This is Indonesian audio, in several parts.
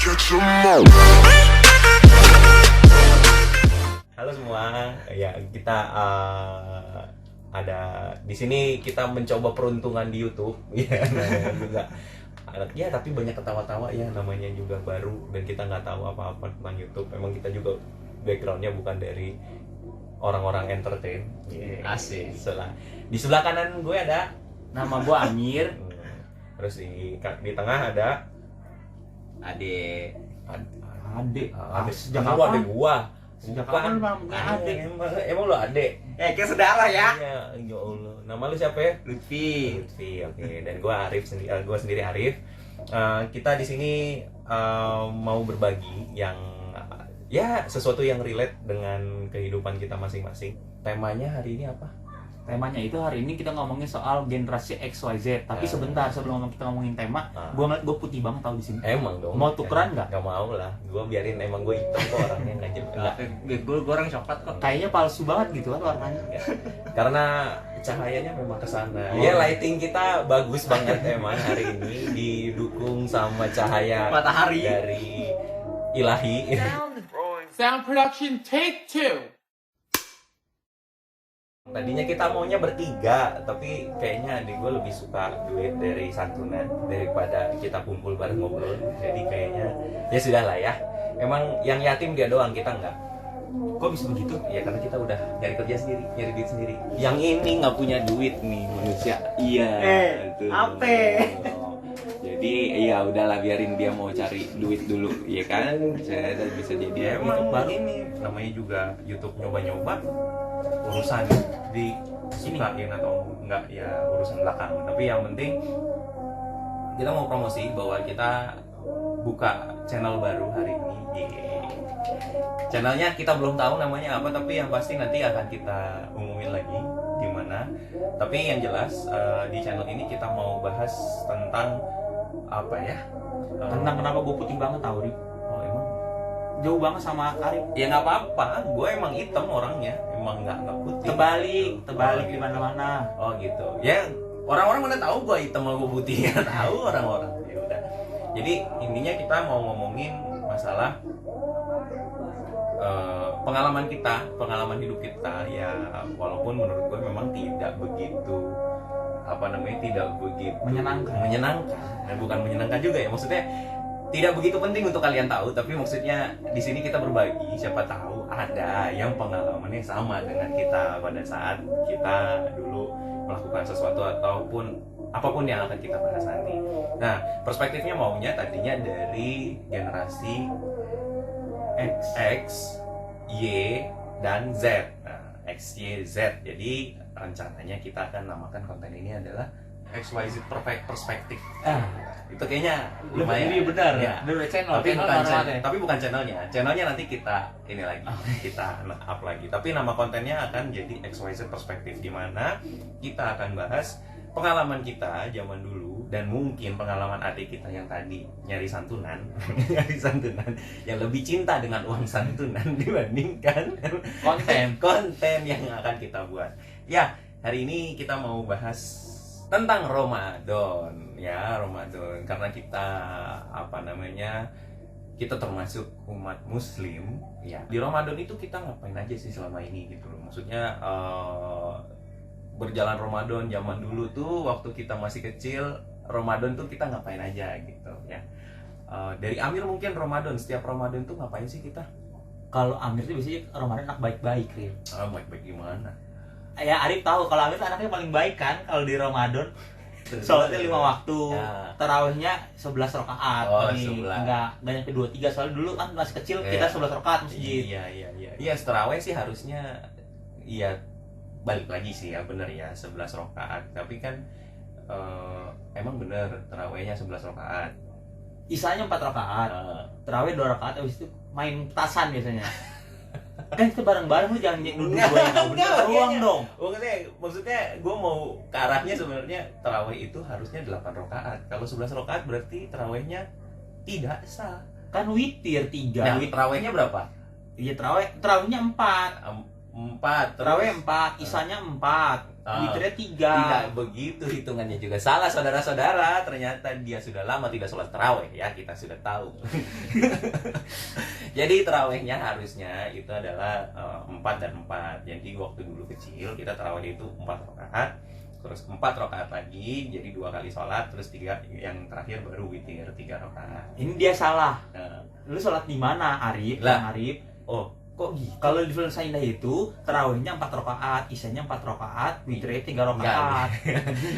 Halo semua, ya kita ada di sini kita mencoba peruntungan di YouTube, ya namanya juga. Ya tapi banyak ketawa-tawa ya, namanya juga baru dan kita nggak tahu apa-apa tentang YouTube. Emang kita juga backgroundnya bukan dari orang-orang entertain. Asik. Di sebelah kanan gue ada, Nama gue Amir. terus di tengah ada Ade. sejak kapan adek gua. Sejak kapan bang? Ade. Emang lu adek? Kayak saudara ya. Ya Allah. Nama lu siapa ya? Lutfi. Oke. Dan gua Arif gua sendiri Arif. Kita di sini mau berbagi yang ya sesuatu yang relate dengan kehidupan kita masing-masing. Temanya hari ini apa? Temanya itu hari ini kita ngomongin soal generasi XYZ. Tapi sebentar sebelum kita ngomongin tema, gue putih banget tau di sini. Emang dong. Mau tukeran nggak? Gak mau lah. Gue biarin, emang gue hitam kok orangnya nggak jelas. Gue orang coklat kok. Kayaknya palsu banget gitu kan warnanya. Karena cahayanya memang kesana. Ya lighting kita bagus banget emang hari ini, didukung sama cahaya Matahari dari ilahi. Sound production take 2. Tadinya kita maunya bertiga, tapi kayaknya adik gue lebih suka duit dari santunan daripada kita kumpul bareng ngobrol. Jadi kayaknya ya sudah lah ya. Emang yang yatim dia doang, kita enggak. Kok bisa begitu? Ya karena kita udah nyari kerja sendiri, nyari duit sendiri. Yang ini nggak punya duit nih manusia. Iya. Ape. Jadi ya udahlah, biarin dia mau cari duit dulu, ya kan? Saya bisa jadi Ya, emang baru ini namanya juga YouTube nyoba-nyoba, urusan disukain atau enggak ya urusan belakang. Tapi yang penting kita mau promosi bahwa kita buka channel baru hari ini. Channelnya kita belum tahu namanya apa, tapi yang pasti nanti akan kita umumin lagi di mana. Tapi yang jelas di channel ini kita mau bahas tentang apa ya? Tentang kenapa gue putih banget tau, Rip? Oh emang? Jauh banget sama Arif. Ya nggak apa-apa, gue emang hitam orangnya, emang nggak putih. Terbalik di mana-mana. Oh gitu. Ya orang-orang mana tahu gue hitam atau gue putih, ya tahu orang-orang. Ya udah. Jadi intinya kita mau ngomongin masalah pengalaman hidup kita ya, walaupun menurut gue memang tidak begitu tidak begitu menyenangkan. Dan bukan menyenangkan juga ya, maksudnya tidak begitu penting untuk kalian tahu, tapi maksudnya di sini kita berbagi, siapa tahu ada yang pengalamannya sama dengan kita pada saat kita dulu melakukan sesuatu ataupun apapun yang akan kita bahas nanti. Nah, perspektifnya maunya tadinya dari generasi X, Y, dan Z. Nah, X, Y, Z. Jadi rencananya kita akan namakan konten ini adalah XYZ Perspektif. Itu kayaknya lumayan. Lebih benar ya. Channel. Tapi bukan channelnya. Channelnya nanti kita ini lagi, kita up lagi. Tapi nama kontennya akan jadi XYZ Perspektif, di mana kita akan bahas pengalaman kita zaman dulu dan mungkin pengalaman adik kita yang tadi nyari santunan yang lebih cinta dengan uang santunan dibandingkan konten yang akan kita buat. Ya, hari ini kita mau bahas tentang Ramadan ya, Ramadan karena kita kita termasuk umat muslim ya. Di Ramadan itu kita ngapain aja sih selama ini gitu loh. Maksudnya berjalan Ramadan zaman dulu tuh waktu kita masih kecil, Ramadan tuh kita ngapain aja gitu ya. Dari Amir mungkin setiap Ramadan tuh ngapain sih kita? Kalau Amir tuh biasanya Ramadan anak baik-baik, Rip. Baik-baik gimana? Ya Arif tahu kalau Amir tuh anaknya paling baik kan kalau di Ramadan. Sholatnya 5 waktu, tarawihnya 11 rakaat. Enggak nyampe 2-3, soalnya dulu kan masih kecil kita 11 rakaat masjid. Iya, tarawih sih harusnya iya balik lagi sih ya, bener ya 11 rakaat. Tapi kan emang bener tarawihnya 11 rakaat. Isanya 4 rakaat. Tarawih 2 rakaat, habis itu main petasan biasanya. Kan kita bareng-bareng, lu jangan nuduh gue yang gak bener doang dong. Maksudnya gue mau ke arahnya sebenarnya tarawih itu harusnya 8 rakaat. Kalau 11 rakaat berarti tarawihnya tidak sah. Kan witir 3. Nah, tarawihnya berapa? Iya, tarawihnya 4. 4 Terawih 4, isanya 4, witirnya 3. Tidak begitu hitungannya juga. Salah saudara-saudara, ternyata dia sudah lama tidak sholat terawih ya, kita sudah tahu. Jadi terawihnya harusnya itu adalah 4 dan 4. Jadi waktu dulu kecil kita terawih itu 4 rakaat, terus 4 rakaat lagi, jadi 2 kali sholat, terus 3 yang terakhir baru witir 3 rakaat. Ini dia salah. Lu sholat di mana, Arif? Lah. Arif. Oh, Kok gitu? Kalau di Film Saindah itu terawihnya 4 rakaat, isanya 4 rakaat, witirnya 3 rakaat.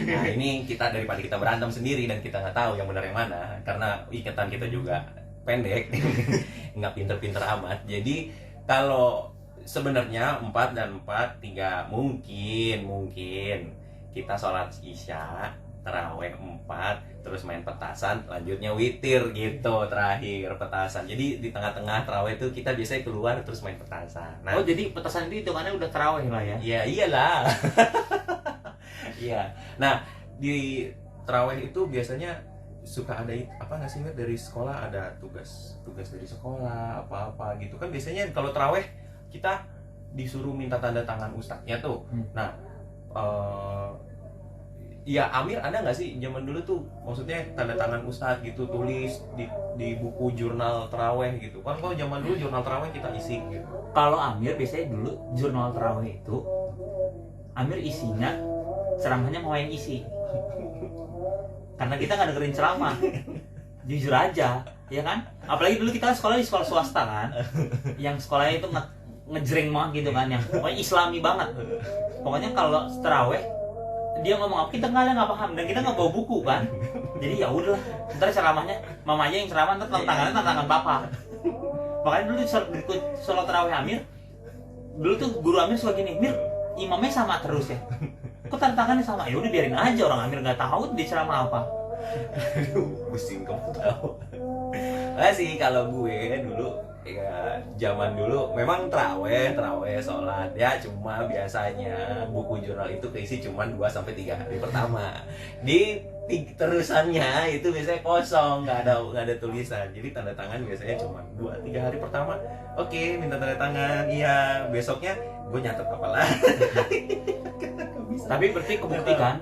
Nah ini kita daripada kita berantem sendiri dan kita nggak tahu yang benar yang mana, karena ikatan kita juga pendek, nggak pinter-pinter amat. Jadi kalau sebenarnya 4 dan 4, 3 mungkin kita sholat isya, terawih 4, terus main petasan, lanjutnya witir gitu, terakhir petasan. Jadi di tengah-tengah terawih itu kita biasanya keluar terus main petasan. Nah, Oh, jadi petasan itu hitungannya udah terawih lah ya? ya iyalah. Iya. Nah, di terawih itu biasanya suka ada apa nggak sih, dari sekolah ada tugas dari sekolah apa gitu kan. Biasanya kalau terawih kita disuruh minta tanda tangan ustadznya tuh. Nah, ya Amir ada nggak sih zaman dulu tuh, maksudnya tanda tangan ustadz gitu, tulis di buku jurnal terawih gitu kan. Kalau zaman dulu jurnal terawih kita isi gitu. Kalau Amir biasanya dulu jurnal terawih itu Amir isinya ceramahnya mau yang isi. Karena kita nggak dengerin ceramah. Jujur aja, ya kan? Apalagi dulu kita sekolah di sekolah swasta kan. Yang sekolahnya itu ngejreng banget gitu kan, yang pokoknya islami banget. Pokoknya kalau terawih dia ngomong apa kita nggak paham, dan kita nggak bawa buku kan. Jadi ya udahlah, ntar ceramahnya mama aja yang ceramah, ntar tantangan papa. Makanya dulu berikut sholat terawih Amir, dulu tuh guru Amir suka gini, Mir, imamnya sama terus ya, kok tantangannya sama? Ya udah biarin aja, orang Amir nggak tahu dia ceramah apa. Pusing kamu tahu. Nah sih kalau gue dulu ya, zaman dulu memang terawih sholat ya, cuma biasanya buku jurnal itu keisi cuma 2-3 hari pertama. Di terusannya itu biasanya kosong, nggak ada tulisan. Jadi tanda tangan biasanya cuma 2-3 hari pertama. Oke, minta tanda tangan. Iya, besoknya gue nyatet apa lah. Tapi berarti kebuktikan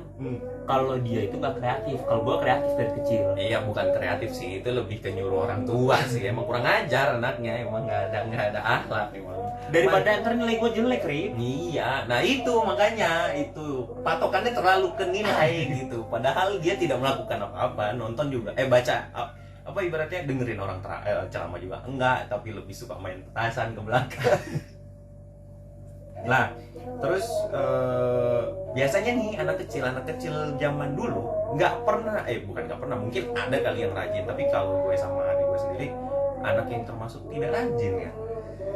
kalau dia itu nggak kreatif. Kalau gue kreatif dari kecil. Iya, bukan kreatif sih, itu lebih ke nyuruh orang tua sih. Emang kurang ajar anaknya, emang nggak ada akhlak emang. Daripada ntar nilai gue jelek, Rip. Iya, nah itu makanya itu patokannya terlalu ke nilai gitu. Padahal dia tidak melakukan apa-apa, nonton juga, baca apa ibaratnya dengerin orang ceramah juga enggak, tapi lebih suka main petasan ke belakang. Nah, terus biasanya nih anak kecil zaman dulu nggak pernah, mungkin ada kali yang rajin, tapi kalau gue sama adik gue sendiri anak yang termasuk tidak rajin ya,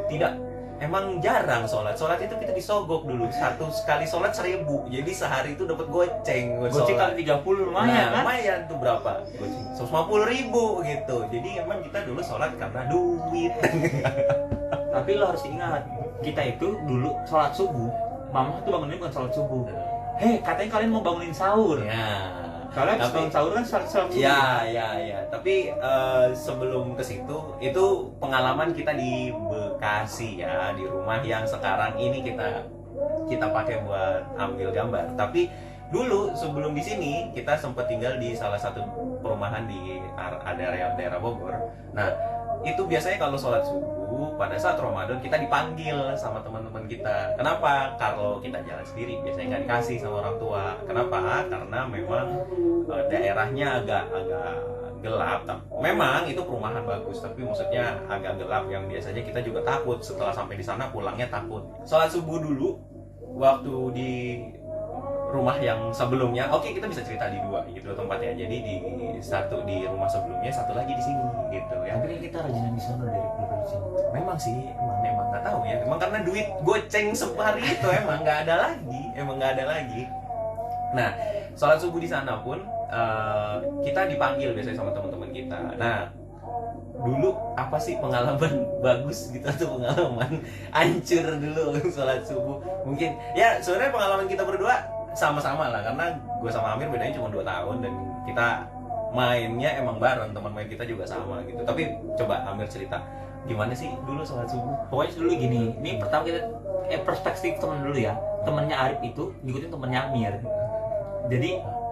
tidak, emang jarang sholat itu kita disogok dulu, satu sekali sholat 1.000, jadi sehari itu dapat goceng kali 30 lumayan kan? Lumayan tuh berapa? Goceng 150.000 gitu. Jadi emang kita dulu sholat karena duit. Tapi lo harus ingat, kita itu dulu sholat subuh, mama tuh bangunin bukan sholat subuh. Hei, katanya kalian mau bangunin sahur. Ya. Kalian habis bangun sahur kan sholat subuh. Ya. Tapi sebelum ke situ, itu pengalaman kita di Bekasi ya, di rumah yang sekarang ini kita pakai buat ambil gambar. Tapi dulu sebelum di sini kita sempat tinggal di salah satu perumahan di daerah Bogor. Nah, itu biasanya kalau sholat subuh pada saat Ramadan kita dipanggil sama teman-teman kita. Kenapa? Kalau kita jalan sendiri biasanya nggak dikasih sama orang tua. Kenapa? Karena memang daerahnya agak gelap. Memang itu perumahan bagus, tapi maksudnya agak gelap yang biasanya kita juga takut setelah sampai di sana pulangnya takut. Sholat subuh dulu waktu di rumah yang sebelumnya, oke, kita bisa cerita di dua gitu tempatnya. Jadi satu di rumah sebelumnya, satu lagi di sini gitu ya. Tapi kita rajinan di sana dari sini. Memang sih, emang nggak tahu ya. Emang karena duit goceng sehari itu emang nggak ada lagi. Nah, sholat subuh di sana pun kita dipanggil biasanya sama teman-teman kita. Nah, dulu apa sih pengalaman bagus gitu atau pengalaman hancur dulu sholat subuh? Mungkin ya sebenarnya pengalaman kita berdua sama-sama lah, karena gue sama Amir bedanya cuma 2 tahun dan kita mainnya emang bareng, teman main kita juga sama gitu. Tapi coba Amir cerita Gimana sih dulu sholat subuh? Pokoknya dulu gini, ini pertama kita perspektif temen dulu ya. Temennya Arif itu ngikutin temennya Amir. Jadi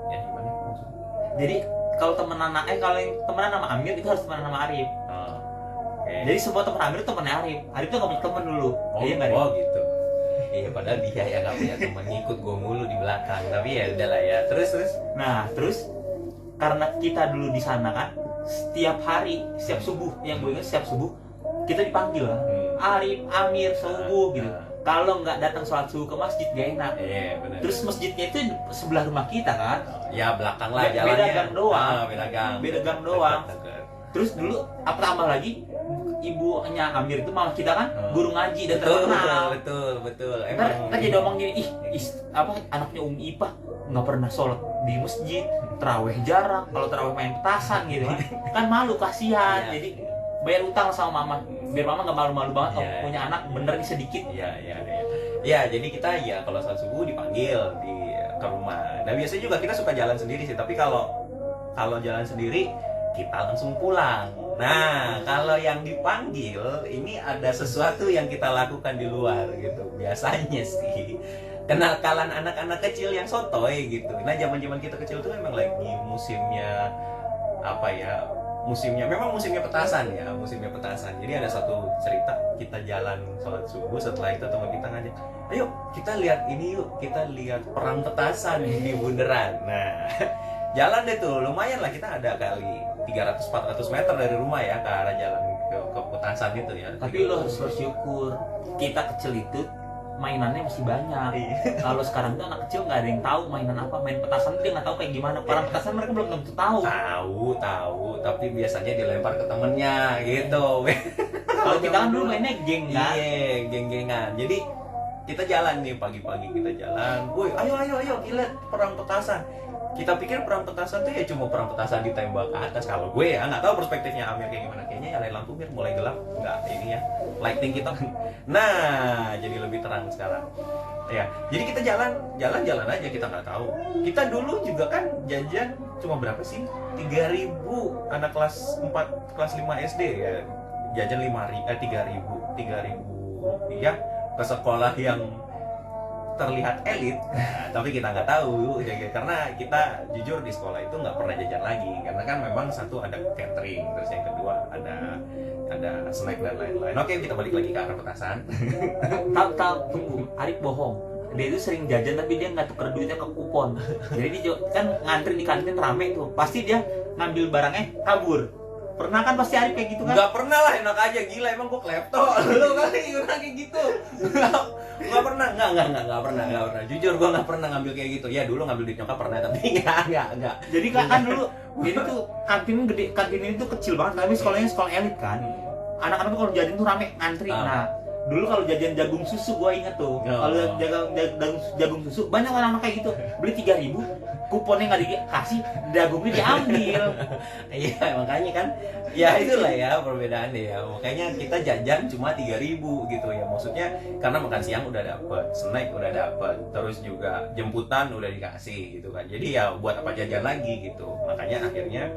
Ya gimana maksudnya? jadi kalau temenan kalau yang temenan sama Amir itu harus temenan sama Arif. Oh, oke. Jadi semua temen Amir itu temennya Arif. Arif tuh gak punya temen dulu. Oh, Iya nggak, Arif? oh gitu. Iya padahal dia yang gak punya teman, ngikut gue mulu di belakang. Tapi ya udahlah ya. Terus Nah, terus karena kita dulu di sana kan, setiap hari, setiap subuh, yang gue ingat setiap subuh kita dipanggil lah. Arif, Amir, subuh gitu. Kalau nggak datang sholat subuh ke masjid gak enak. Iya benar. Terus masjidnya itu sebelah rumah kita kan. Ya belakang lah Beda jalannya. gang doang. Beda gang. Beda gang doang. Dekat. Terus dulu apa tambah lagi, ibunya Amir itu mama kita kan guru ngaji dan Betul, terkenal. betul. Ntar jadi omong gini, apa anaknya Umi Ipa nggak pernah sholat di masjid, terawih jarang, kalau terawih main petasan gitu kan malu, kasihan. Iya. Jadi bayar utang sama mama biar mama nggak malu-malu banget. Iya, Punya anak bener nih sedikit. Ya, jadi kita ya kalau sholat subuh dipanggil ke rumah. Nah biasanya juga kita suka jalan sendiri sih. Tapi kalau jalan sendiri kita langsung pulang. Nah kalau yang dipanggil ini ada sesuatu yang kita lakukan di luar gitu. Biasanya sih kenakalan anak-anak kecil yang sotoy gitu. Nah zaman kita kecil tuh memang lagi musimnya apa ya? Memang musimnya petasan ya, musimnya petasan. Jadi ada satu cerita, kita jalan sholat subuh, setelah itu teman kita ngajak, ayo kita lihat ini yuk, kita lihat perang petasan di bundaran. Nah jalan deh tuh, lumayan lah, kita ada kali 300-400 meter dari rumah ya ke arah jalan ke petasan itu ya. Tapi lo harus bersyukur, kita kecil itu mainannya masih banyak. Kalau sekarang tuh anak kecil nggak ada yang tahu mainan apa, main petasan dia nggak tahu kayak gimana. Perang petasan mereka belum tentu tahu. Tahu, tapi biasanya dilempar ke temennya gitu. Kalau kita kan dulu mainnya geng kan. Iya, geng-gengan. Jadi kita jalan nih pagi-pagi, kita jalan. Woi, ayo kita lihat perang petasan. Kita pikir perang petasan tuh ya cuma perang petasan ditembak ke atas. Kalau gue ya nggak tahu perspektifnya Amir kayak gimana. Kayaknya nyalain lampu Mir mulai gelap. Nggak ini ya, lighting kita. Nah, jadi lebih terang sekarang. Ya, jadi kita jalan aja, kita nggak tahu. Kita dulu juga kan jajan cuma berapa sih? 3.000 anak kelas 4, kelas 5 SD ya. Jajan 3.000 rupiah ke sekolah yang terlihat elit, tapi kita nggak tahu ya, karena kita jujur di sekolah itu nggak pernah jajan lagi, karena kan memang satu ada catering, terus yang kedua ada snack dan lain-lain. Oke, kita balik lagi ke arah petasan. Tunggu, Arif bohong. Dia itu sering jajan tapi dia nggak tuker duitnya ke kupon. Jadi dia kan ngantri di kantin rame tuh, pasti dia ngambil barangnya kabur. Pernah kan pasti Arif kayak gitu kan? Nggak pernah lah, enak aja, gila emang gue klepto. Lu kali ikutan kayak gitu. Nggak pernah. Jujur gue nggak pernah ngambil kayak gitu. Ya dulu ngambil duit nyokap pernah, tapi nggak. Jadi kan dulu ini tuh kantin gede, kantin ini tuh kecil banget, tapi sekolahnya sekolah elit kan. Anak-anak tuh kalau jajan tuh rame ngantri. Nah, dulu kalau jajan jagung susu gue inget tuh. Kalau jagung susu banyak anak-anak kayak gitu. Beli 3.000, kuponnya nggak dikasih, jagungnya diambil. Iya, makanya kan ya itulah ya perbedaannya ya. Makanya kita jajan cuma 3.000 gitu ya. Maksudnya karena makan siang udah dapet, snack udah dapet, terus juga jemputan udah dikasih gitu kan. Jadi ya buat apa jajan lagi gitu. Makanya akhirnya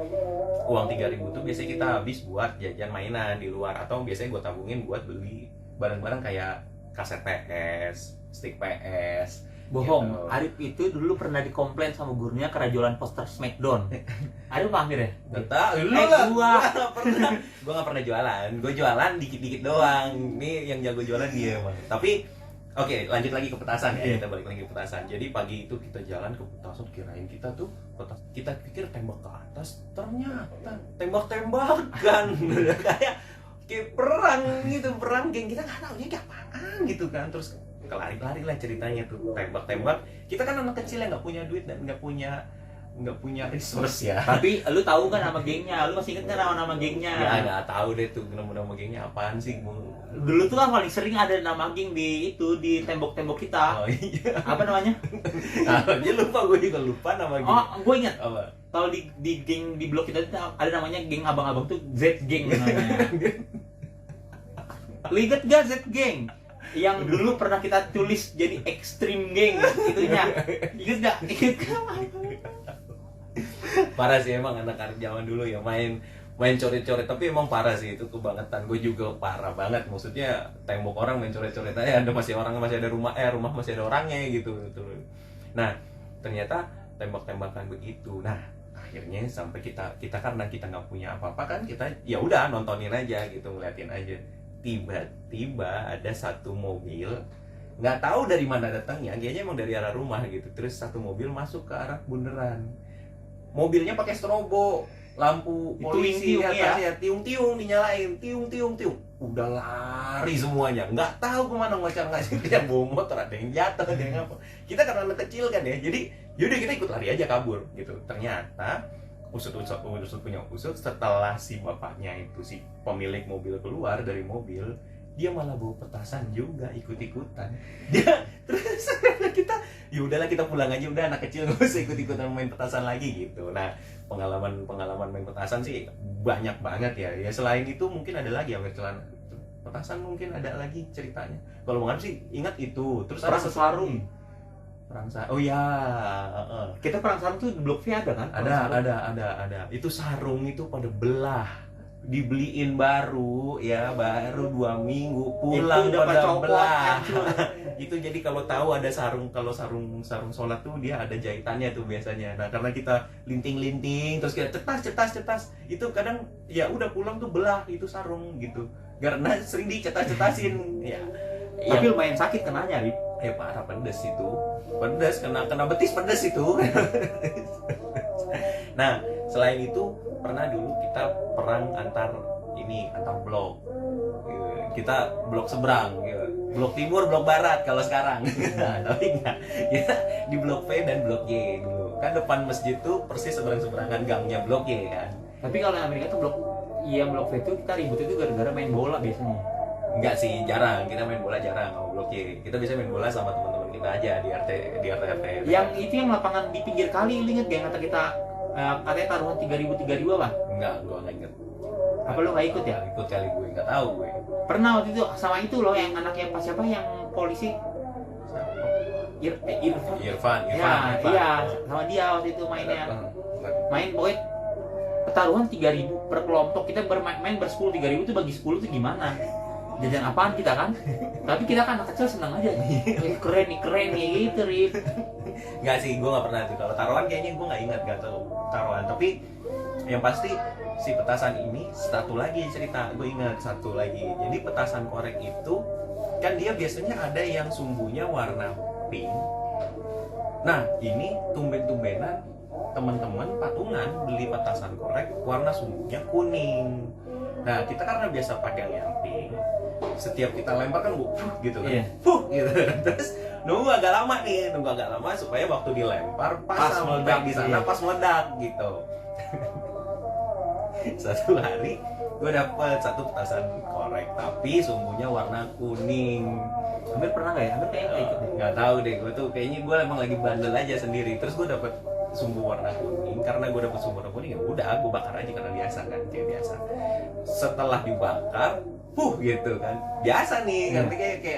uang 3.000 tuh biasanya kita habis buat jajan mainan di luar, atau biasanya gue tabungin buat beli barang-barang kayak kaset PS, stick PS. Bohong, gitu. Arif itu dulu pernah dikomplain sama gurunya karena jualan poster Smackdown. Arif Amir ya? Gak tau, lu lah. Gue gak pernah jualan. Gue jualan dikit-dikit doang. Ini yang jago jualan dia emang. Tapi oke, lanjut lagi ke petasan ya. Kita balik lagi ke petasan. Jadi pagi itu kita jalan ke petasan, kirain kita tuh kita pikir tembak ke atas, ternyata tembak-tembakan. kayak perang gitu, perang geng, kita nggak tahu ini kayak apaan gitu kan. Terus kelari-lari lah ceritanya tuh, tembak-tembak. Kita kan anak kecil yang nggak punya duit dan nggak punya resource ya. Tapi lu tahu kan nama gengnya? Lu masih inget kan nama gengnya? Ya nggak tahu deh tuh nama gengnya apaan sih. Dulu tuh kan paling sering ada nama geng di tembok-tembok kita. Oh iya. Apa namanya? Dia lupa, gue juga lupa nama geng. Oh, gue inget. Apa? Kalau di geng di blok kita itu ada namanya geng abang-abang tuh Z geng namanya. Lu inget gak Z geng? Yang dulu pernah kita tulis jadi Extreme Gang itunya. Ingat gak? Ingat gak? Parah sih emang anak-anak zaman dulu ya, main main coret-coret, tapi emang parah sih itu kebangetan. Gue juga parah banget, maksudnya tembok orang main coret-coret aja, ada masih orang, masih ada rumah masih ada orangnya gitu. Nah ternyata tembak-tembakan begitu. Nah akhirnya sampai kita karena kita nggak punya apa-apa kan, kita ya udah nontonin aja gitu, ngeliatin aja. Tiba-tiba ada satu mobil, nggak tahu dari mana datangnya, kayaknya emang dari arah rumah gitu. Terus satu mobil masuk ke arah bundaran, mobilnya pakai strobo, lampu polisi atasnya tiung-tiung dinyalain, tiung, udah lari semuanya, nggak tahu kemana ngocor-ngacir. Dia bawa motor, ada yang jatuh, ada yang apa. Kita karena anak kecil kan ya, jadi yaudah kita ikut lari aja kabur gitu. Ternyata usut punya usut, setelah si bapaknya itu, si pemilik mobil keluar dari mobil, dia malah bawa petasan juga, ikut-ikutan. Dia terus kita, ya udahlah kita pulang aja, udah anak kecil nggak usah ikut-ikutan main petasan lagi gitu. Nah pengalaman main petasan sih banyak banget ya. Ya selain itu mungkin ada lagi Amir celana petasan, mungkin ada lagi ceritanya. Kalau Bang Amir sih ingat itu. Terus perang ada sarung. Perang sarung. Oh ya, kita perang sarung tuh di Blok V ada kan? Ada. Itu sarung itu pada belah, dibeliin baru 2 minggu, pulang itu pada copot, belah. Itu jadi kalau tahu ada sarung sholat tuh dia ada jahitannya tuh biasanya. Nah karena kita linting terus kita cetas itu kadang ya udah pulang tuh belah itu sarung gitu, karena sering dicetas-cetasin ya. Tapi lumayan sakit kenanya, Rip. Ya parah, pedes itu, kena betis pedes itu. Nah selain itu pernah dulu kita perang antar blok. Kita blok seberang gitu. Blok timur, blok barat kalau sekarang. Nah, tapi enggak. Ya, di blok V dan blok Y dulu. Kan depan masjid tuh persis seberang-seberangan gangnya blok Y kan. Tapi kalau di Amerika tuh blok V itu kita ribut itu gara-gara main bola biasanya. Enggak sih, jarang. Kita main bola jarang sama blok Y. Kita bisa main bola sama teman-teman kita aja di RT. Yang itu yang lapangan di pinggir kali, lu inget gak kata kita katanya taruhan 3.000 apa? Enggak, gua enggak inget. Apa lu nggak ikut ya? Ikut kali gue, nggak tahu gue. Pernah waktu itu sama itu loh, yang anaknya pas siapa yang polisi? Irfan. Iya, sama dia waktu itu mainnya. Main pokoknya pertaruhan 3.000 per kelompok, kita main ber-10, 3.000 itu bagi 10 itu gimana? Jajan apaan kita kan? Tapi kita kan anak kecil senang aja. Keren nih gitu, Rip. Nggak sih, gue nggak pernah tuh. Kalau taruhan kayaknya gue nggak ingat, nggak tahu taruhan. Tapi yang pasti si petasan ini satu lagi cerita, gue ingat satu lagi. Jadi petasan korek itu kan dia biasanya ada yang sumbunya warna pink. Nah ini tumben-tumbenan teman-teman patungan beli petasan korek warna sumbunya kuning. Nah kita karena biasa pakai yang pink, setiap kita lempar kan gitu kan, gitu. Terus nunggu agak lama supaya waktu dilempar pas meledak di sana, pas meledak gitu. Satu hari gue dapet satu petasan korek tapi sumbunya warna kuning. Amir pernah nggak ya? Amir kayaknya nggak ikut deh. Nggak tahu deh, gue tuh kayaknya gue emang lagi bandel aja sendiri. Terus gue dapet sumbu warna kuning, karena gue dapet sumbu warna kuning ya udah gue bakar aja karena biasa kan, kayak biasa. Setelah dibakar, gitu kan, biasa nih, nanti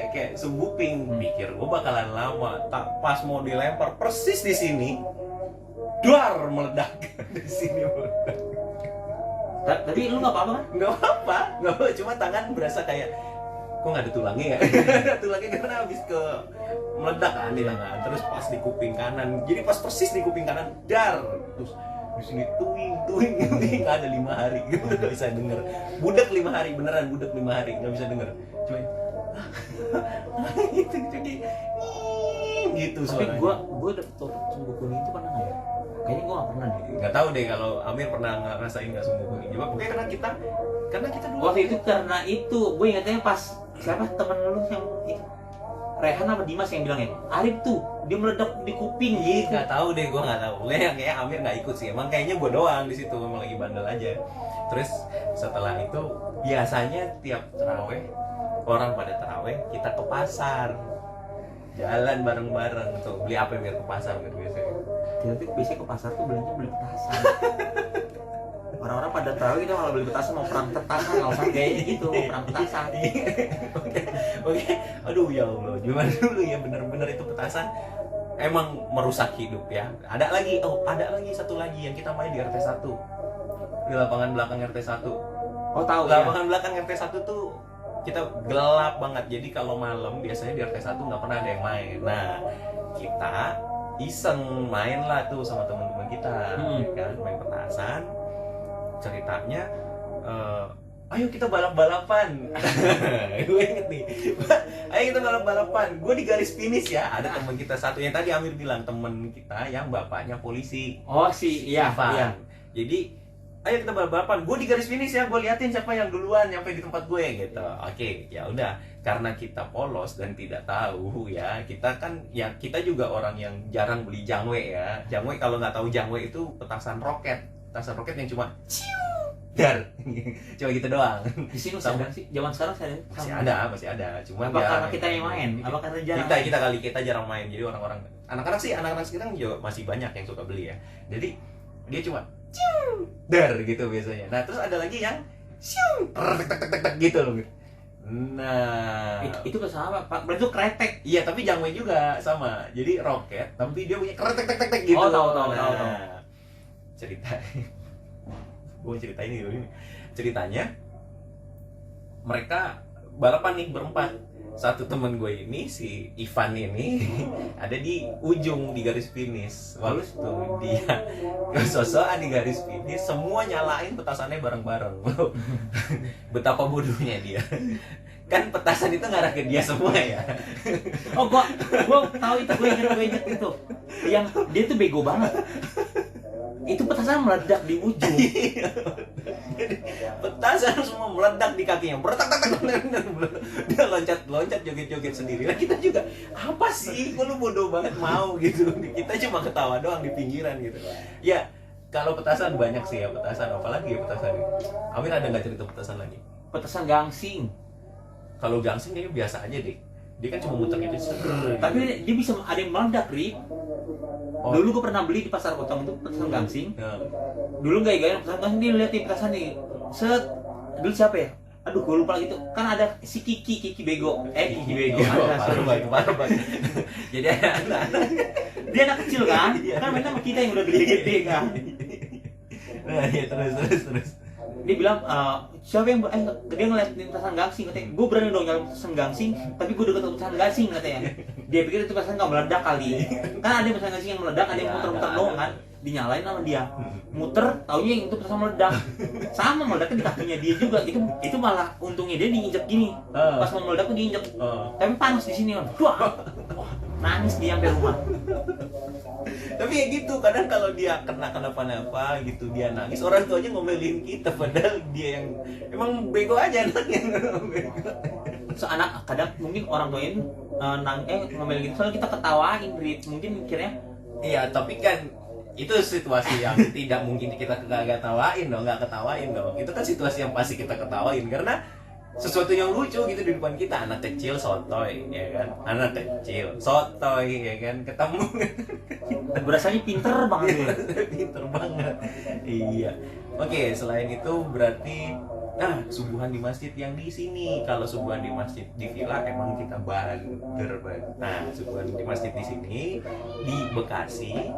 kayak sumbu pink. Pikir gue bakalan lama, tak pas mau dilempar persis di sini, duar meledak di sini meledak. Tapi lu nggak apa-apa kan? Nggak apa, cuma tangan berasa kayak kok nggak ada tulangnya ya? Tulangnya karena habis ke meledak kan di tangan. Terus pas di kuping kanan, jadi pas persis di kuping kanan, dar. Terus di sini tuing nggak ada 5 hari gitu, nggak bisa denger. Budak 5 hari, beneran budak 5 hari nggak bisa denger. Cuma gitu suaranya. Tapi gue dapet sumbu kuning itu pernah nggak ya? Kayaknya gue nggak pernah deh. Nggak tahu deh kalau Amir pernah ngerasain nggak sumbu kuning. Coba pokoknya karena kita dulu. Waktu itu karena itu gue ingatnya pas siapa temen lu yang itu Rehan apa Dimas yang bilang ya, Arif tuh dia meledak di kuping gitu. Nggak tahu deh, gue nggak tahu. Kayak Amir nggak ikut sih. Emang kayaknya gue doang di situ, emang lagi bandel aja. Terus setelah itu biasanya tiap taraweh, orang pada taraweh kita ke pasar, jalan bareng-bareng tuh. Beli apa biar ke pasar gitu biasanya? Tapi biasanya ke pasar tuh beli petasan. Orang-orang pada tahu kita malah beli petasan, mau perang petasan, alasan kayaknya gitu, mau perang petasan. Oke. Aduh ya Allah, gimana dulu ya, bener-bener itu petasan emang merusak hidup ya. Ada lagi satu lagi yang kita main di RT 1. Di lapangan belakang RT 1. Oh tahu ya. Lapangan belakang RT 1 tuh kita gelap banget. Jadi kalau malam biasanya di RT 1 nggak pernah ada yang main. Nah, kita iseng main lah tuh sama teman-teman kita, ya kan, main petasan. Ceritanya, ayo kita balap-balapan. Gue inget nih, ayo kita balap-balapan. Gue di garis finish ya. Ada teman kita satu yang tadi Amir bilang, teman kita yang bapaknya polisi. Oh iya. Jadi ayo kita balap-balapan. Gue di garis finish ya. Gue liatin siapa yang duluan nyampe di tempat gue gitu. Oke, ya udah. Karena kita polos dan tidak tahu ya, kita juga orang yang jarang beli jangwe ya. Jangwe, kalau nggak tahu jangwe itu petasan roket yang cuma dar, cuma gitu doang. Di sini masih ada sih, zaman sekarang masih ada. Cuma apa karena kita yang main? Apa karena jarang? Kita jarang main. Jadi orang-orang, anak-anak sekarang juga masih banyak yang suka beli ya. Jadi dia cuma dar gitu biasanya. Nah terus ada lagi yang tek gitu loh. Nah itu sama Pak, berarti itu kretek. Iya, tapi jangwe juga sama. Jadi roket, tapi dia punya kretek gitu. Oh tahu. Cerita. Gue ceritain ini dulu nih. Ceritanya mereka balapan nih berempat. Satu temen gue ini, si Ivan ini ada di ujung di garis finish. Lalu tuh dia sosokan di garis finish, semua nyalain petasannya bareng-bareng. Betapa bodohnya dia. Kan petasan itu ngarah ke dia semua ya. Oh gua tahu itu, gue inget itu. Yang dia tuh bego banget. Itu petasan meledak di ujung. Petasan semua meledak di kakinya. Dia loncat joget-joget sendiri. Nah kita juga, apa sih? Kok lu bodoh banget mau gitu. Kita cuma ketawa doang di pinggiran gitu. Ya, kalau petasan banyak sih ya petasan. Apalagi ya petasan. Amir ada nggak cerita petasan lagi? Petasan gangsing. Kalau gangsing kayaknya biasa aja deh. Dia kan cuma muter gitu. Tapi dia bisa ada yang meledak, Rip. Oh. Dulu gue pernah beli di pasar potong itu petasan gangsing. Dulu gaya-gaya petasan gangsing, dia liatin petasan nih. Set. Dulu siapa ya? Aduh, gue lupa gitu. Kan ada si Kiki bego. Kiki bego. Parah banget. Jadi anak-anak. Dia anak kecil kan? Kan mainnya sama kita yang udah gede-gede kan. Nah, ya terus. Dia bilang, siapa yang dia ngeliatin petasan gangsing, katanya, gue berani dong nyalain petasan gangsing, tapi gue deket petasan gangsing katanya. Dia pikir itu petasan nggak meledak kali. Kan ada petasan gangsing yang meledak, ada yang muter-muter doang kan, dinyalain sama dia, muter, taunya yang itu petasan meledak, sama meledaknya di kakinya dia juga. Itu malah untungnya dia diinjek gini, pas mau meledak tuh diinjek, tapi panas di sini kan, nangis dia sampai rumah. Tapi ya gitu, kadang kalau dia kena kenapa-napa gitu, dia nangis, orang tuanya ngomelin kita, padahal dia yang emang bego aja anaknya. So anak kadang mungkin orang tuanya ngomelin gitu, soalnya kita ketawain, mungkin mikirnya. Iya, tapi kan itu situasi yang tidak mungkin kita nggak ketawain dong. Itu kan situasi yang pasti kita ketawain karena sesuatu yang lucu gitu di depan kita. Anak kecil sotoy ya kan, ya kan, ketemu berasanya pinter banget. Iya. Oke, selain itu berarti subuhan di masjid yang di sini. Kalau subuhan di masjid di villa emang kita bander banget. Nah, subuhan di masjid di sini di Bekasi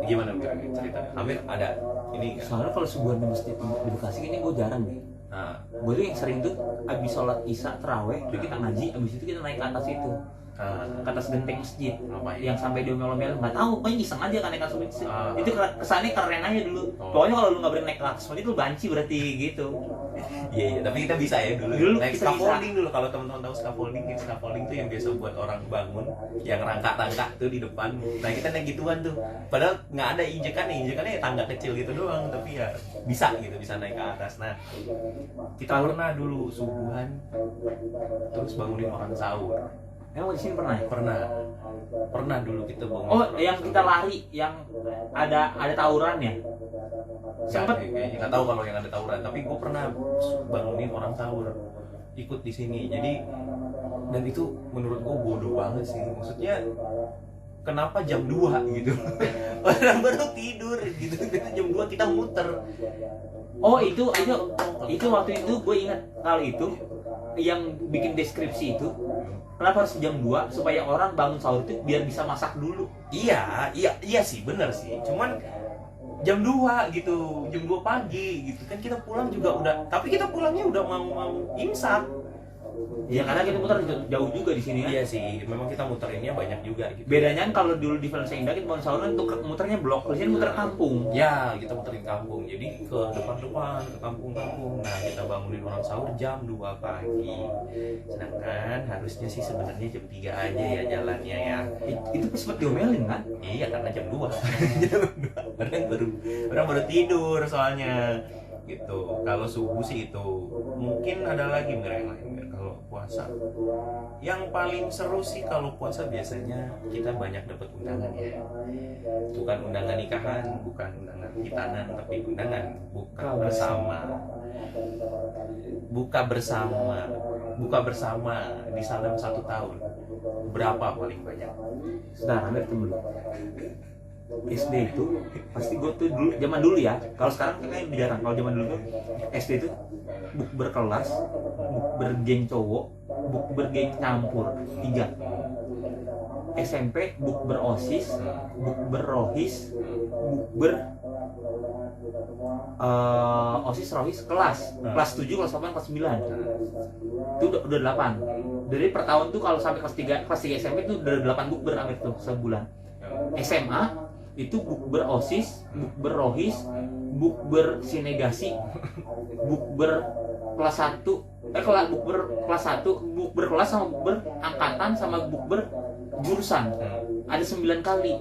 gimana ceritanya? Amir ada ini nggak? Soalnya kalau subuhan di masjid di Bekasi ini gue jarang deh. Nah, gue tuh yang sering tuh abis sholat isya terawih, terus kita ngaji, abis itu kita naik ke atas itu, ke atas genteng masjid, yang sampai diomel-omel, nggak tahu, pokoknya iseng aja kan naik ke atas masjid. Itu kesannya keren aja dulu. Pokoknya kalau lu nggak berani naik ke atas masjid, lu banci berarti gitu. Iya, tapi kita bisa ya dulu naik scaffolding dulu. Kalau teman-teman tahu scaffolding tuh yang biasa buat orang bangun, yang rangka-rangka tuh di depan. Nah kita naik gituan tuh, padahal nggak ada injekannya ya tangga kecil gitu doang, tapi ya bisa naik ke atas. Nah kita pernah dulu subuhan terus bangunin orang sahur. Emang di sini Pernah dulu kita bangun. Oh, yang kita lari, yang ada tawuran ya? Sempet nggak tahu kalau yang ada tawuran, tapi gue pernah bangunin orang sahur ikut di sini. Jadi dan itu menurut gue bodoh banget sih. Maksudnya kenapa jam 2 gitu? Orang baru tidur gitu. Jam 2 kita muter. Oh, itu waktu itu gue ingat kalau itu yang bikin deskripsi itu. Kenapa harus jam 2? Supaya orang bangun sahur itu biar bisa masak dulu. Iya sih, bener sih. Cuman jam 2 gitu, jam 2 pagi gitu kan, kita pulang juga udah, tapi kita pulangnya udah mau imsak. Ya karena kita muter jauh juga di sini kan. Iya sih, memang kita muterinnya banyak juga gitu. Bedanya kan kalau dulu di Valencia Indah kita mau sauna untuk muternya blok, di sini muter kampung. Ya, kita muterin kampung. Jadi ke depan-depan, ke kampung-kampung. Nah, kita bangunin orang sahur jam 2 pagi. Sedangkan harusnya sih sebenarnya jam 3 aja ya jalannya ya. Itu sempat diomelin kan? Iya, karena jam 2. Jam 2. Orang baru tidur soalnya. Gitu. Kalau subuh sih itu. Mungkin ada lagi yang lain kalau puasa. Yang paling seru sih kalau puasa biasanya kita banyak dapat undangan ya. Bukan undangan nikahan, bukan undangan hitanan, tapi undangan buka bersama. Buka bersama di Salam 1 tahun. Berapa paling banyak? Sebentar, ambil dulu. SD itu pasti gue tuh dulu, zaman dulu ya, kalau sekarang kayaknya jarang. Kalau zaman dulu tuh SD itu bukber kelas, bukber geng cowok, bukber geng campur 3. SMP bukber OSIS, bukber rohis, bukber OSIS rohis kelas 7, kelas 8, kelas 9. Itu udah 8. Jadi per tahun tuh kalau sampai kelas 3 SMP tuh udah 8 bukber hampir tuh sebulan. SMA itu bukber OSIS, bukber rohis, bukber sinegasi, bukber kelas 1, bukber kelas 1, bukber kelas sama bukber angkatan sama bukber jurusan. Ada 9 kali.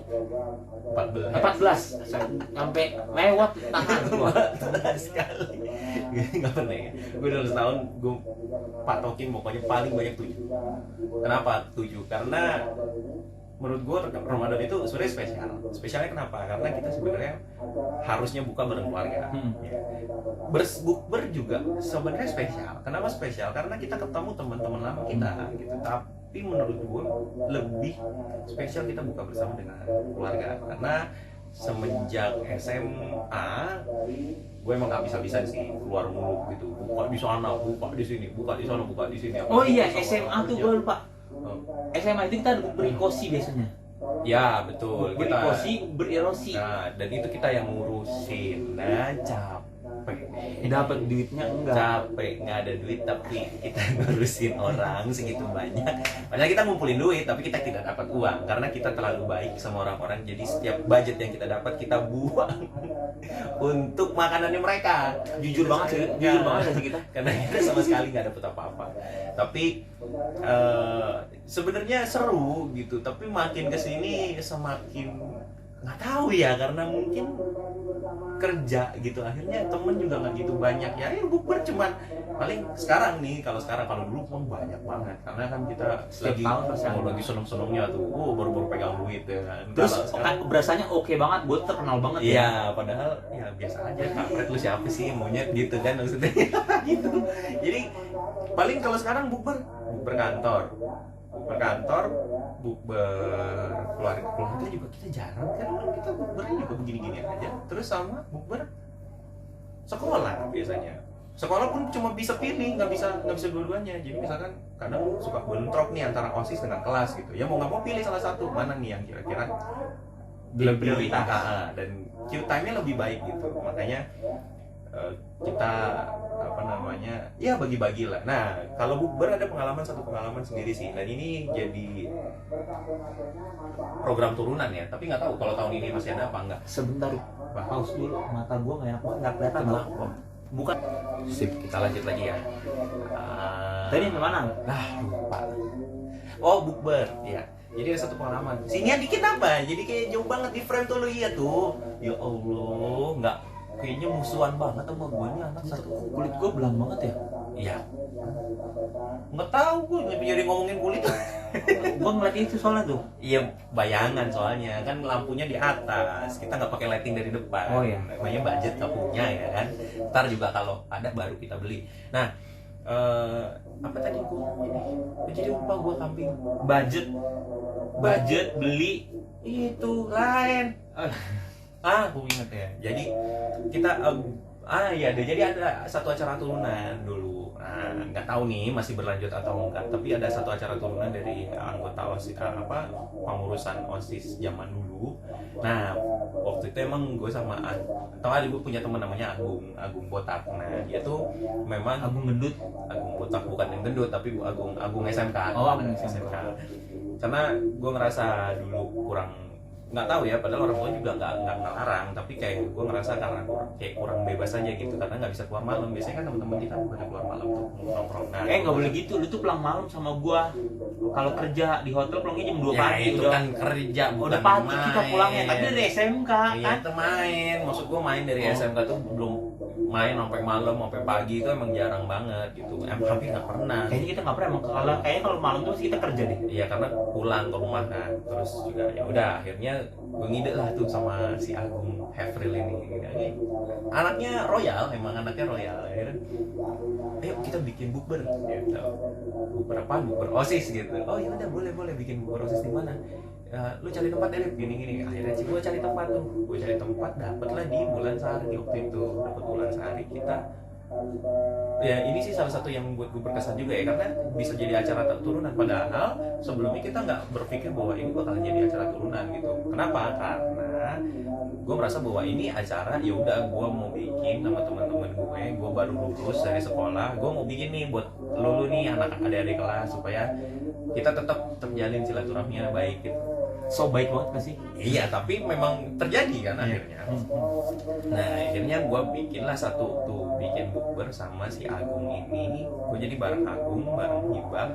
14 sampai lewat tangan gua. 14 kali. Enggak pernah ya. Gue udah setahun gue patokin pokoknya paling banyak 7. Kenapa 7? Karena menurut gue Ramadan itu sebenarnya spesial. Spesialnya kenapa? Karena kita sebenarnya harusnya buka bareng keluarga. Bukber juga sebenarnya spesial. Kenapa spesial? Karena kita ketemu teman-teman lama kita gitu. Tapi menurut gue lebih spesial kita buka bersama dengan keluarga. Karena semenjak SMA gue emang gak bisa-bisa sih keluar mulu gitu. Buka di sana, buka di sini, buka di sana, buka di sini. Oh iya, SMA tuh gue lupa. SMA itu kita ada berikosi biasanya. Ya betul. Berikosi, bererosi. Nah, dan itu kita yang ngurusin. Nah, capek. Dapat duitnya enggak? Capek, nggak ada duit tapi kita ngurusin orang segitu banyak. Padahal kita ngumpulin duit tapi kita tidak dapat uang karena kita terlalu baik sama orang-orang. Jadi setiap budget yang kita dapat kita buang untuk makanannya mereka. Jujur banget sih kita. Karena kita sama sekali nggak dapat apa-apa. Tapi sebenarnya seru gitu. Tapi makin kesini semakin nggak tahu ya, karena mungkin kerja gitu akhirnya temen juga nggak gitu banyak ya. Bukber cuman paling sekarang kalau dulu pun banyak banget karena kan kita lagi seneng-senengnya tuh, baru pegang duit ya kan. Terus berasanya oke banget, buat terkenal banget ya. Iya, padahal ya biasa aja, kampret lu siapa sih monyet gitu kan maksudnya. Gitu. Jadi paling kalau sekarang bukber kantor, bukber keluarga juga kita jarang kan, kita bukbernya juga begini-gini aja. Terus sama bukber sekolah biasanya. Sekolah pun cuma bisa pilih, nggak bisa dua-duanya. Jadi misalkan kadang suka bentrok nih antara OSIS dengan kelas gitu. Ya mau nggak mau pilih salah satu, mana nih yang kira-kira lebih dan queue time-nya lebih baik gitu. Makanya kita ya bagi-bagi lah. Nah, kalau bukber ada satu pengalaman sendiri sih, dan ini jadi program turunan ya, tapi nggak tahu kalau tahun ini masih ada apa enggak. Sebentar, pause dulu, mata gua nggak kelihatan loh. Bukan. Sip, kita lanjut lagi ya. Tadi mana? Lupa. Oh, bukber ya. Jadi ada satu pengalaman. Sini dikit apa? Jadi kayak jauh banget di frame tuh, lo iya tuh. Ya Allah, nggak, kayaknya musuhan banget sama gue nih anak satu. Kulit gue belang banget ya? Iya. Nggak tahu gue jadi ngomongin kulit. Gue ngeliat itu soalnya tuh. Iya, bayangan soalnya kan lampunya di atas. Kita nggak pakai lighting dari depan. Oh iya. Namanya budget nggak punya ya kan. Ntar juga kalau ada baru kita beli. Nah, apa tadi gue ini? Jadi lupa gue kambing. Budget beli itu lain. Gue inget ya. Jadi kita jadi ada satu acara turunan dulu. Nggak nggak tahu nih masih berlanjut atau enggak, tapi ada satu acara turunan dari anggota OSIS pengurusan OSIS zaman dulu. Nah waktu itu emang gue sama atau ada gue punya teman namanya Agung Botak. Nah dia tuh memang Agung gendut. Agung Botak bukan yang gendut tapi Agung SMK. Agung SMK. Karena gue ngerasa dulu kurang, nggak tahu ya, padahal orang tua juga nggak ngelarang, tapi kayak gue ngerasa karena kurang bebas aja gitu, karena nggak bisa keluar malam. Biasanya kan teman-teman kita pada keluar malam tuh nongkrong. Nah, nggak boleh gitu, lu tuh pulang malam sama gua. Kalau kerja di hotel pulangnya jam 2 ya, pagi. itu udah kan kerja, udah pagi kita pulangnya, tapi dari SMK iya, kan. itu main, maksud gue main dari SMK tuh belum main sampai malam sampai pagi itu emang jarang banget gitu, hampir nggak pernah. Kayaknya kita nggak pernah emang, kayaknya kalau malam tuh kita kerja deh. Iya, karena pulang ke rumah kan, terus juga ya udah akhirnya gue ngide lah tuh sama si Agung Hefril ini. Anaknya royal, emang anaknya royal. Akhirnya, ayo kita bikin bukber gitu. Bukber apa? Bukber OSIS gitu. Oh ya udah, boleh bikin bukber OSIS di mana? Ya, lu cari tempat deh, gini. Akhirnya sih gue cari tempat tuh. Gue cari tempat, dapet lah di Bulan Sari waktu itu. Dapet Bulan Sari kita. Ya ini sih salah satu yang buat gue berkesan juga ya, karena bisa jadi acara turunan, padahal sebelumnya kita nggak berpikir bahwa ini bakalan jadi acara turunan gitu. Kenapa? Karena gue merasa bahwa ini acara, ya udah gue mau bikin sama teman-teman gue baru lulus dari sekolah, gue mau bikin nih buat lu nih anak adik-adik kelas supaya kita tetap terjalin silaturahminya baik gitu. So baik banget gak sih? Iya, tapi memang terjadi kan akhirnya. Nah akhirnya gue bikinlah satu tuh, bikin bukber sama si Agung ini. Gue jadi bareng Agung, bareng Hibah.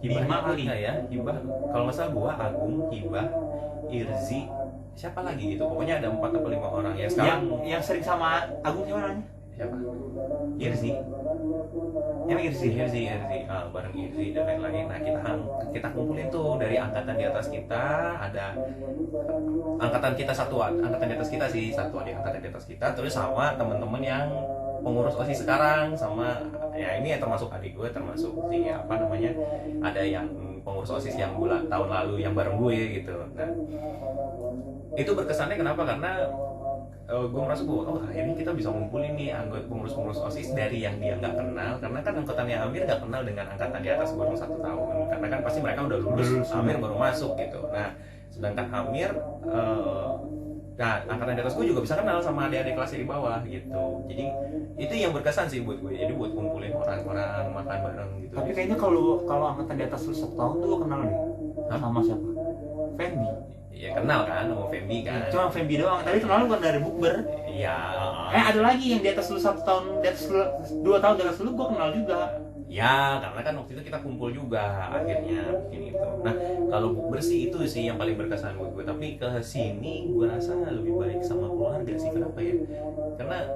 Hibah kali nggak ya? Hibah, kalau nggak salah gue Agung, Hibah, Irzi, siapa lagi gitu. Pokoknya ada 4 atau 5 orang ya sekarang. Yang sering sama Agung siapa namanya? Siapa? Irzi. Emang Irzi. Bareng Irzi dan lain-lain. Nah kita kumpulin tuh dari angkatan di atas kita, ada angkatan kita angkatan di atas kita sih, satu ada angkatan di atas kita, terus sama teman-teman yang pengurus OSIS sekarang, sama ya ini yang termasuk adik gue, termasuk si apa namanya, ada yang pengurus OSIS yang tahun lalu yang bareng gue gitu. Nah itu berkesannya kenapa? Karena gue merasa bahwa akhirnya kita bisa ngumpulin nih anggota pengurus OSIS dari yang dia nggak kenal, karena kan angkatannya Amir nggak kenal dengan angkatan di atas baru 1 tahun, karena kan pasti mereka udah lulus, Amir baru masuk gitu. Nah sedangkan Amir angkatan di atas gue juga bisa kenal sama adik-adik kelas di bawah gitu. Jadi itu yang berkesan sih buat gue, jadi buat kumpulin orang-orang makan bareng gitu. Tapi kayaknya kalau angkatan di atas lu 1 tahun tuh gue kenal nih. Sama siapa? Fendi. Ya kenal kan sama Fendi kan. Cuma Fendi doang, tapi kenal bukan dari bukber. Iya. Ada lagi yang di atas lu 1 tahun, di atas lu 2 tahun di atas lu gue kenal juga. Ya, karena kan waktu itu kita kumpul juga akhirnya bikin itu. Nah, kalau bukber sih itu sih yang paling berkesan buat gue. Tapi ke sini gue rasa lebih baik sama keluarga sih. Kenapa ya? Karena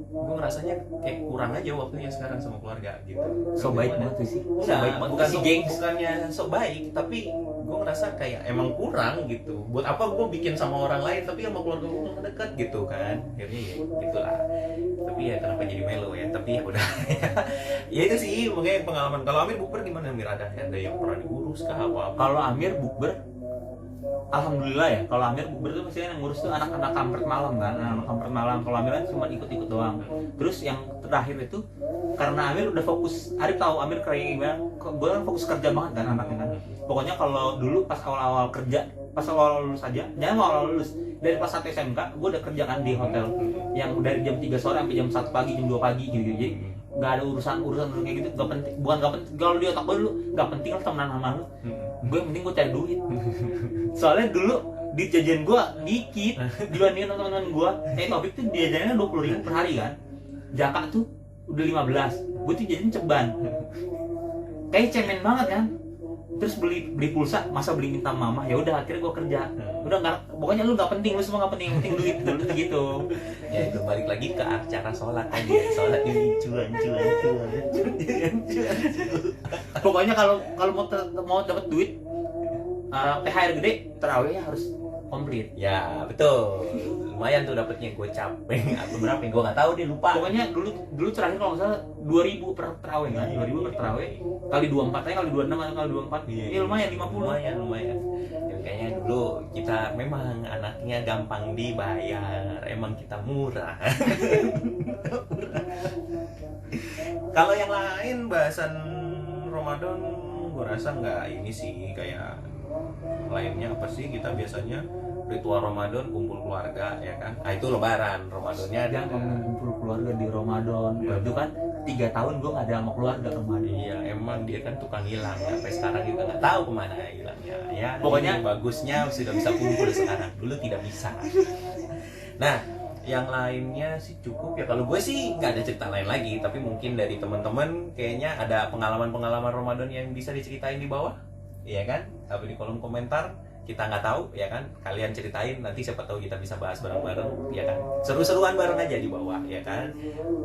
gue ngerasanya kayak kurang aja waktunya sekarang sama keluarga gitu. So baik banget sih. So baik banget. Bukannya so baik, tapi gue ngerasa kayak emang kurang gitu. Buat apa gue bikin sama orang lain tapi sama keluarga gue nggak dekat gitu kan? Akhirnya ya gitulah. Tapi ya kenapa jadi melo ya? Tapi ya udah. Ya itu sih makanya pengalaman. Kalau Amir bukber gimana? Amir ada yang pernah diurus kah apa? Kalau Amir bukber, alhamdulillah ya. Kalau Amir bukber tuh pasti yang ngurus tuh anak-anak kampret malam kan. Anak kampret malam. Kalau Amir kan cuma ikut-ikut doang. Terus yang terakhir itu karena Amir udah fokus. Arif tahu Amir kayak gimana? Gue kan fokus kerja banget kan anaknya kan. Pokoknya kalau dulu pas awal-awal kerja, pas awal lulus aja, jangan awal lulus. Dari pas 1 SMK, gue udah kerja kan di hotel yang dari jam 3 sore sampai jam 1 pagi, jam 2 pagi gitu. Jadi nggak ada urusan kayak gitu, nggak penting. Bukan nggak penting. Kalau di otak gue dulu nggak penting lah temenan sama lu. Gue yang penting gue cari duit. Soalnya dulu di jajan gue dikit dibandingin teman-teman gue. Topik tuh jajannya 20.000 per hari kan. Jaka tuh udah 15. Gue tuh jajan ceban. Kayak cemen banget kan. Terus beli pulsa, masa beli minta mama, ya udah akhirnya gue kerja. Udah nggak, pokoknya lu nggak penting, lu semua nggak penting duit dulu gitu. Ya itu balik lagi ke acara sholat tadi ya. Sholat ini cuan. Pokoknya kalau mau dapat duit THR gede, tarawihnya harus komplit. Ya betul, lumayan tuh dapetnya gocap. Atau berapa? Gue nggak tahu deh, lupa. Pokoknya dulu terakhir kalau nggak salah 2.000 per tarawih kan, 2.000 per tarawih kali 24 aja, kali 26 atau kali 24. Iya lumayan 50. Lumayan. Ya, kayaknya dulu kita memang anaknya gampang dibayar, emang kita murah. Kalau yang lain bahasan Ramadan gue rasa nggak ini sih, kayak lainnya apa sih kita biasanya ritual Ramadan kumpul keluarga ya kan. Nah itu lebaran, Ramadannya ada. Jangan ngomongin kumpul keluarga di Ramadan. Itu kan 3 tahun gue nggak ada sama keluarga Ramadan. Iya emang dia kan tukang hilang, sampai sekarang juga nggak tahu kemana hilangnya. Ya Pokoknya ini bagusnya sudah bisa kumpul sekarang, dulu tidak bisa. Nah yang lainnya sih cukup ya. Kalau gue sih nggak ada cerita lain lagi, tapi mungkin dari teman-teman kayaknya ada pengalaman-pengalaman Ramadan yang bisa diceritain di bawah, ya kan? Tapi di kolom komentar kita nggak tahu ya kan, kalian ceritain, nanti siapa tahu kita bisa bahas bareng-bareng ya kan, seru-seruan bareng aja di bawah ya kan,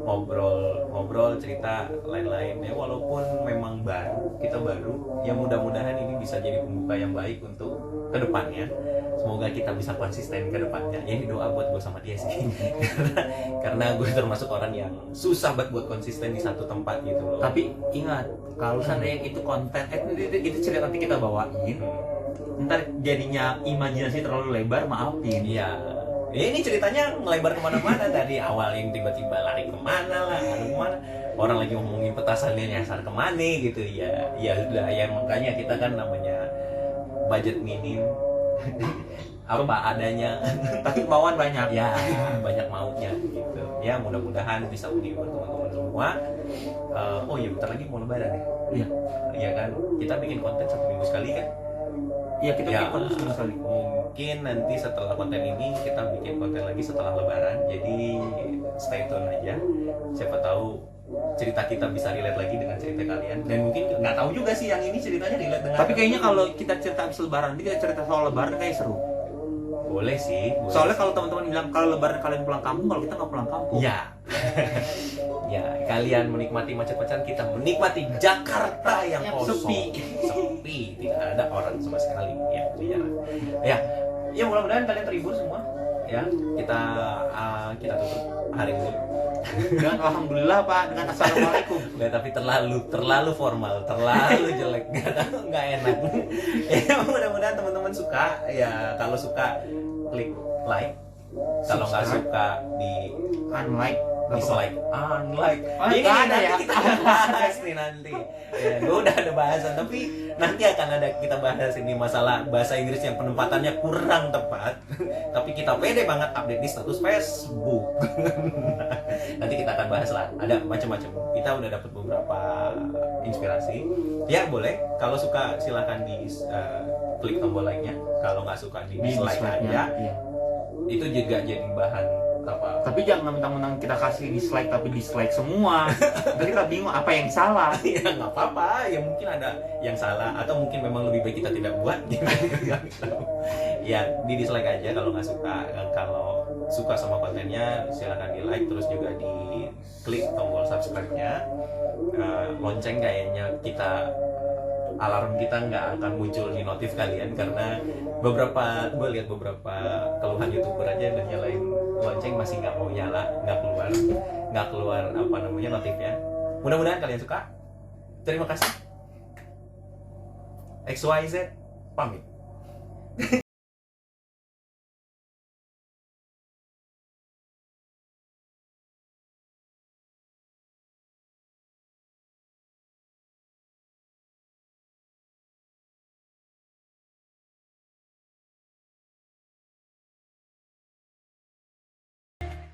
ngobrol cerita lain-lain ya, walaupun memang kita baru ya, mudah-mudahan ini bisa jadi pembuka yang baik untuk kedepannya. Semoga kita bisa konsisten ke depannya. Ya, ini doa buat gue sama dia sih. karena gue termasuk orang yang susah buat konsisten di satu tempat gitu loh. Tapi ingat, kalau seandainya itu konten itu cerita nanti kita bawain, ntar jadinya imajinasi terlalu lebar, maafin. Iya. Ini ceritanya ngelebar kemana-mana, dari awal yang tiba-tiba lari kemana lah, lalu kemana. Orang lagi ngomongin petasannya nyasar kemana gitu ya. Ya sudah, ya makanya kita kan namanya budget minim. Apa adanya, Tapi kemauan banyak. ya banyak maunya gitu ya. Mudah-mudahan bisa menghibur teman-teman semua. Oh iya, bentar lagi mau lebaran ya. Iya. Iya kan, kita bikin konten 1 minggu sekali kan. Iya, kita Ya, bikin konten seminggu sekali. mungkin nanti setelah konten ini kita bikin konten lagi setelah lebaran, jadi stay tune aja. Siapa tahu cerita kita bisa relate lagi dengan cerita kalian, dan mungkin nggak tahu juga sih yang ini ceritanya relate dengan. Tapi kayaknya kalau kita cerita habis lebaran, nanti kita cerita soal lebaran kayak seru. boleh sih, boleh. Soalnya kalau teman-teman bilang kalau lebaran kalian pulang kampung, kalau kita nggak pulang kampung. Ya. Ya, kalian menikmati macet-macetan, kita menikmati Jakarta yang kosong. Sepi, tidak ada orang sama sekali. Ya, mudah-mudahan kalian terhibur semua. Ya, kita tutup hari ini. Dengan alhamdulillah Pak, dengan assalamualaikum. Nggak, tapi terlalu formal, terlalu jelek, nggak enak. Ya, mudah-mudahan teman-teman suka. Ya, kalau suka klik like, kalau nggak suka di Unlike, dislike, unlike. Oh, Ini nggak ada nanti ya? kita bahas nih nanti. Ya, gue udah ada bahasan, tapi nanti akan ada kita bahas ini masalah bahasa Inggris yang penempatannya kurang tepat. Tapi kita pede banget update di status Facebook. Nanti kita akan bahas lah. Ada macam-macam. Kita udah dapat beberapa inspirasi. Ya boleh. Kalau suka silahkan di klik tombol like-nya. Kalau nggak suka di dislike aja. Iya. Itu juga jadi bahan apa. Tapi jangan mentang-mentang kita kasih dislike tapi dislike semua. Nanti kita bingung apa yang salah. Ya nggak apa-apa, ya mungkin ada yang salah atau mungkin memang lebih baik kita tidak buat. Ya di dislike aja kalau nggak suka. Kalau suka sama kontennya silahkan di like, terus juga di klik tombol subscribe-nya. Lonceng kayaknya alarm kita nggak akan muncul di notif kalian, karena gue lihat beberapa keluhan YouTuber aja dan nyalain lonceng masih nggak mau nyala, nggak keluar apa namanya notifnya. Mudah-mudahan kalian suka. Terima kasih. XYZ pamit.